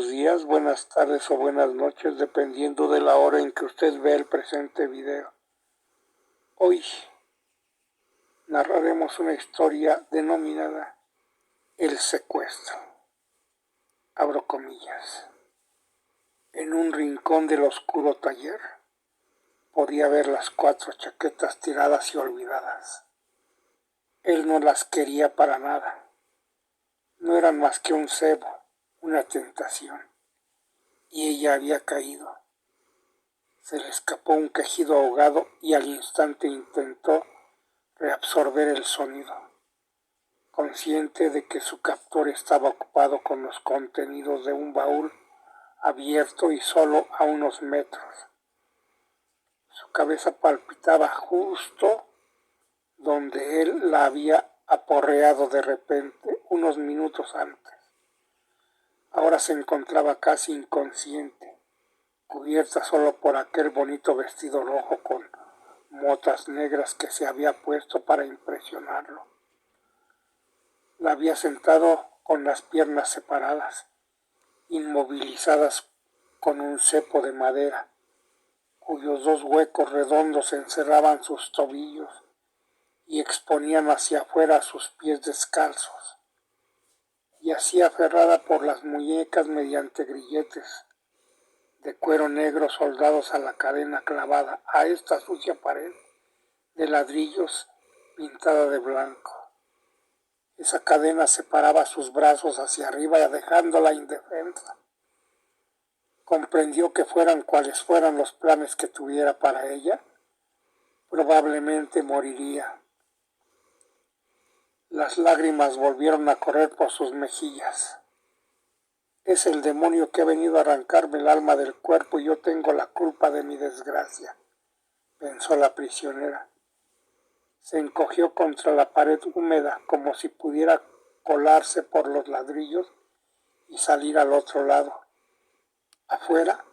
buenos días, buenas tardes o buenas noches, dependiendo de la hora en que usted vea el presente video. Hoy narraremos una historia denominada El secuestro. Abro comillas. En un rincón del oscuro taller podía ver las 4 chaquetas tiradas y olvidadas. Él no las quería para nada. No eran más que un cebo, una tentación. Y ella había caído. Se le escapó un quejido ahogado y al instante intentó reabsorber el sonido, consciente de que su captor estaba ocupado con los contenidos de un baúl abierto y solo a unos metros. Su cabeza palpitaba justo donde él la había aporreado de repente unos minutos antes. Ahora se encontraba casi inconsciente, cubierta solo por aquel bonito vestido rojo con motas negras que se había puesto para impresionarlo. La había sentado con las piernas separadas, inmovilizadas con un cepo de madera, cuyos 2 huecos redondos encerraban sus tobillos y exponían hacia afuera sus pies descalzos, y así aferrada por las muñecas mediante grilletes de cuero negro soldados a la cadena clavada a esta sucia pared de ladrillos pintada de blanco. Esa cadena separaba sus brazos hacia arriba dejándola indefensa. Comprendió que fueran cuales fueran los planes que tuviera para ella, probablemente moriría. Las lágrimas volvieron a correr por sus mejillas. Es el demonio que ha venido a arrancarme el alma del cuerpo y yo tengo la culpa de mi desgracia, pensó la prisionera. Se encogió contra la pared húmeda como si pudiera colarse por los ladrillos y salir al otro lado. Afuera,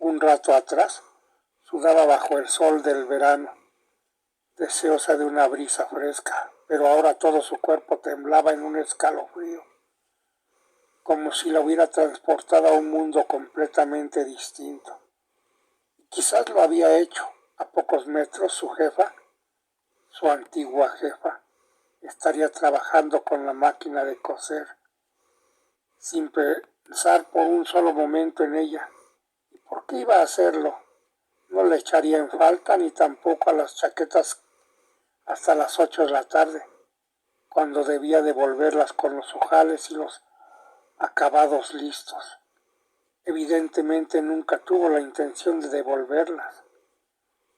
un rato atrás, sudaba bajo el sol del verano, deseosa de una brisa fresca, pero ahora todo su cuerpo temblaba en un escalofrío, como si la hubiera transportado a un mundo completamente distinto. Quizás lo había hecho. A pocos metros su jefa, su antigua jefa, estaría trabajando con la máquina de coser, sin pensar por un solo momento en ella. ¿Y por qué iba a hacerlo? No le echaría en falta ni tampoco a las chaquetas hasta las 8 de la tarde, cuando debía devolverlas con los ojales y los acabados listos. Evidentemente nunca tuvo la intención de devolverlas,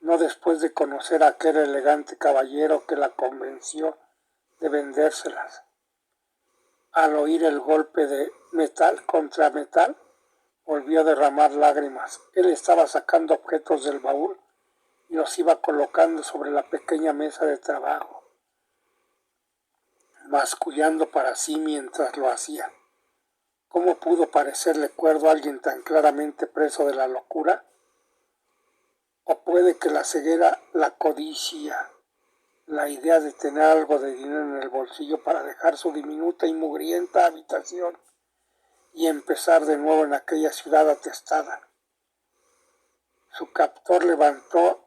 no después de conocer a aquel elegante caballero que la convenció de vendérselas. Al oír el golpe de metal contra metal, volvió a derramar lágrimas. Él estaba sacando objetos del baúl y los iba colocando sobre la pequeña mesa de trabajo, mascullando para sí mientras lo hacía. ¿Cómo pudo parecerle cuerdo a alguien tan claramente preso de la locura? O puede que la ceguera, la codicia, la idea de tener algo de dinero en el bolsillo para dejar su diminuta y mugrienta habitación y empezar de nuevo en aquella ciudad atestada. Su captor levantó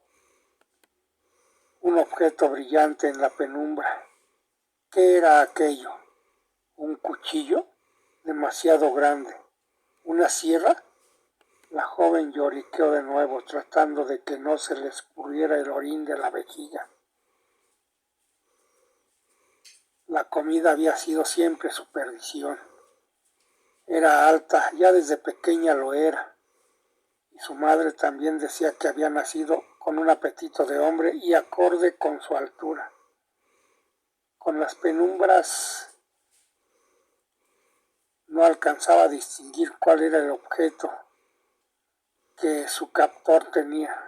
un objeto brillante en la penumbra. ¿Qué era aquello? ¿Un cuchillo? Demasiado grande. ¿Una sierra? La joven lloriqueó de nuevo, tratando de que no se le escurriera el orín de la vejiga. La comida había sido siempre su perdición. Era alta, ya desde pequeña lo era, y su madre también decía que había nacido con un apetito de hombre y acorde con su altura. Con las penumbras no alcanzaba a distinguir cuál era el objeto que su captor tenía.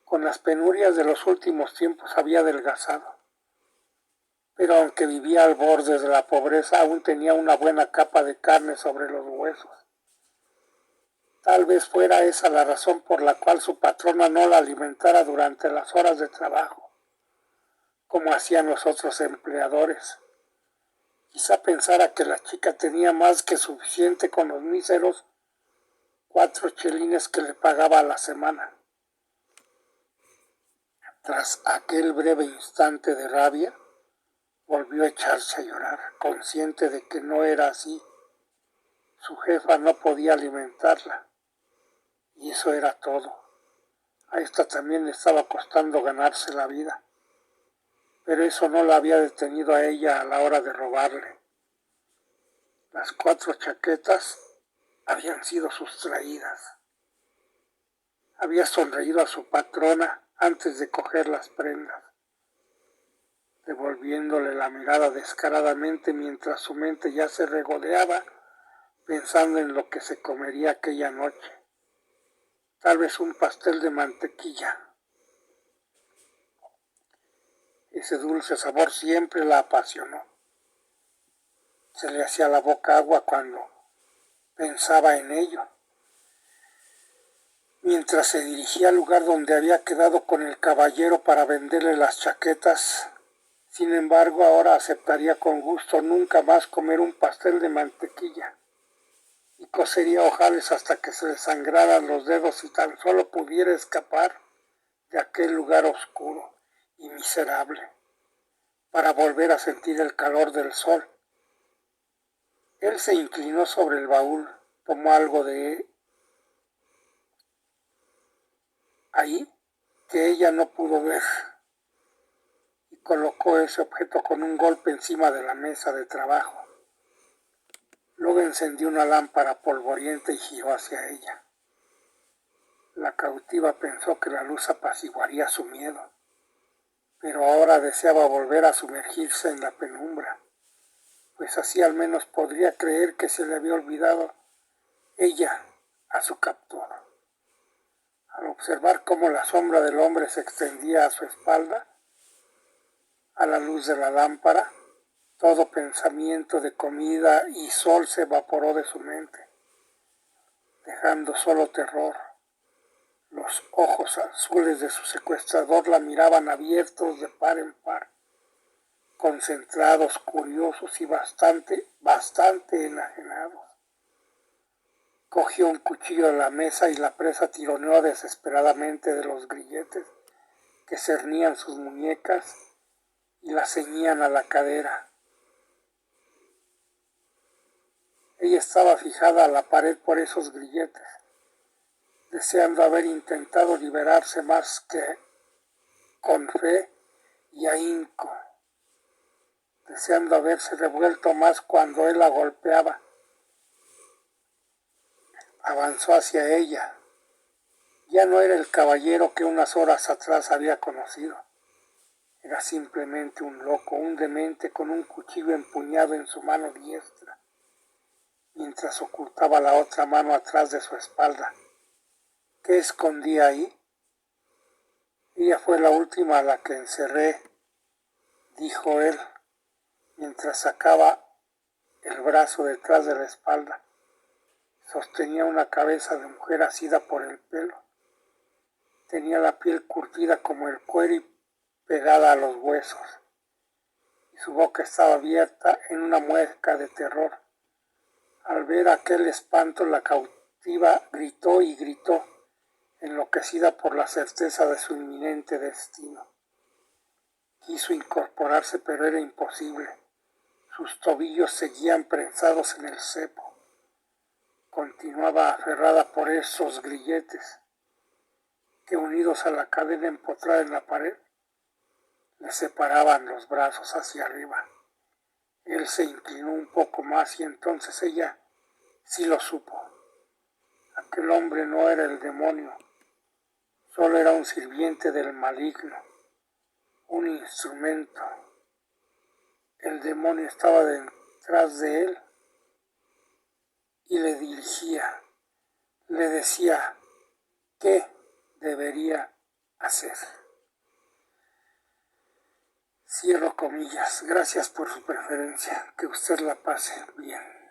Con las penurias de los últimos tiempos había adelgazado, pero aunque vivía al borde de la pobreza, aún tenía una buena capa de carne sobre los huesos. Tal vez fuera esa la razón por la cual su patrona no la alimentara durante las horas de trabajo, como hacían los otros empleadores, Quizá pensara que la chica tenía más que suficiente con los míseros 4 chelines que le pagaba a la semana. Tras aquel breve instante de rabia, volvió a echarse a llorar, consciente de que no era así. Su jefa no podía alimentarla, y eso era todo. A esta también le estaba costando ganarse la vida, pero eso no la había detenido a ella a la hora de robarle. Las 4 chaquetas habían sido sustraídas. Había sonreído a su patrona antes de coger las prendas, devolviéndole la mirada descaradamente mientras su mente ya se regodeaba pensando en lo que se comería aquella noche. Tal vez un pastel de mantequilla. Ese dulce sabor siempre la apasionó. Se le hacía la boca agua cuando pensaba en ello. Mientras se dirigía al lugar donde había quedado con el caballero para venderle las chaquetas, sin embargo, ahora aceptaría con gusto nunca más comer un pastel de mantequilla y cosería ojales hasta que se le sangraran los dedos si tan solo pudiera escapar de aquel lugar oscuro y miserable para volver a sentir el calor del sol. Él se inclinó sobre el baúl, tomó algo de ahí que ella no pudo ver y colocó ese objeto con un golpe encima de la mesa de trabajo. Luego encendió una lámpara polvorienta y giró hacia ella. La cautiva pensó que la luz apaciguaría su miedo, pero ahora deseaba volver a sumergirse en la penumbra, pues así al menos podría creer que se le había olvidado ella a su captor. Al observar cómo la sombra del hombre se extendía a su espalda, a la luz de la lámpara, todo pensamiento de comida y sol se evaporó de su mente, dejando solo terror. Los ojos azules de su secuestrador la miraban abiertos de par en par, concentrados, curiosos y bastante enajenados. Cogió un cuchillo de la mesa y la presa tironeó desesperadamente de los grilletes que cernían sus muñecas y la ceñían a la cadera. Ella estaba fijada a la pared por esos grilletes, deseando haber intentado liberarse más que con fe y ahínco, deseando haberse revuelto más cuando él la golpeaba. Avanzó hacia ella. Ya no era el caballero que unas horas atrás había conocido. Era simplemente un loco, un demente con un cuchillo empuñado en su mano diestra, mientras ocultaba la otra mano atrás de su espalda. ¿Qué escondía ahí? Ella fue la última a la que encerré, dijo él, mientras sacaba el brazo detrás de la espalda. Sostenía una cabeza de mujer asida por el pelo. Tenía la piel curtida como el cuero y pegada a los huesos, y su boca estaba abierta en una mueca de terror. Al ver aquel espanto, la cautiva gritó y gritó, enloquecida por la certeza de su inminente destino. Quiso incorporarse, pero era imposible. Sus tobillos seguían prensados en el cepo. Continuaba aferrada por esos grilletes que, unidos a la cadena empotrada en la pared, le separaban los brazos hacia arriba. Él se inclinó un poco más y entonces ella sí lo supo. Aquel hombre no era el demonio, solo era un sirviente del maligno, un instrumento. El demonio estaba detrás de él y le dirigía, le decía qué debería hacer. Cierro comillas. Gracias por su preferencia. Que usted la pase bien.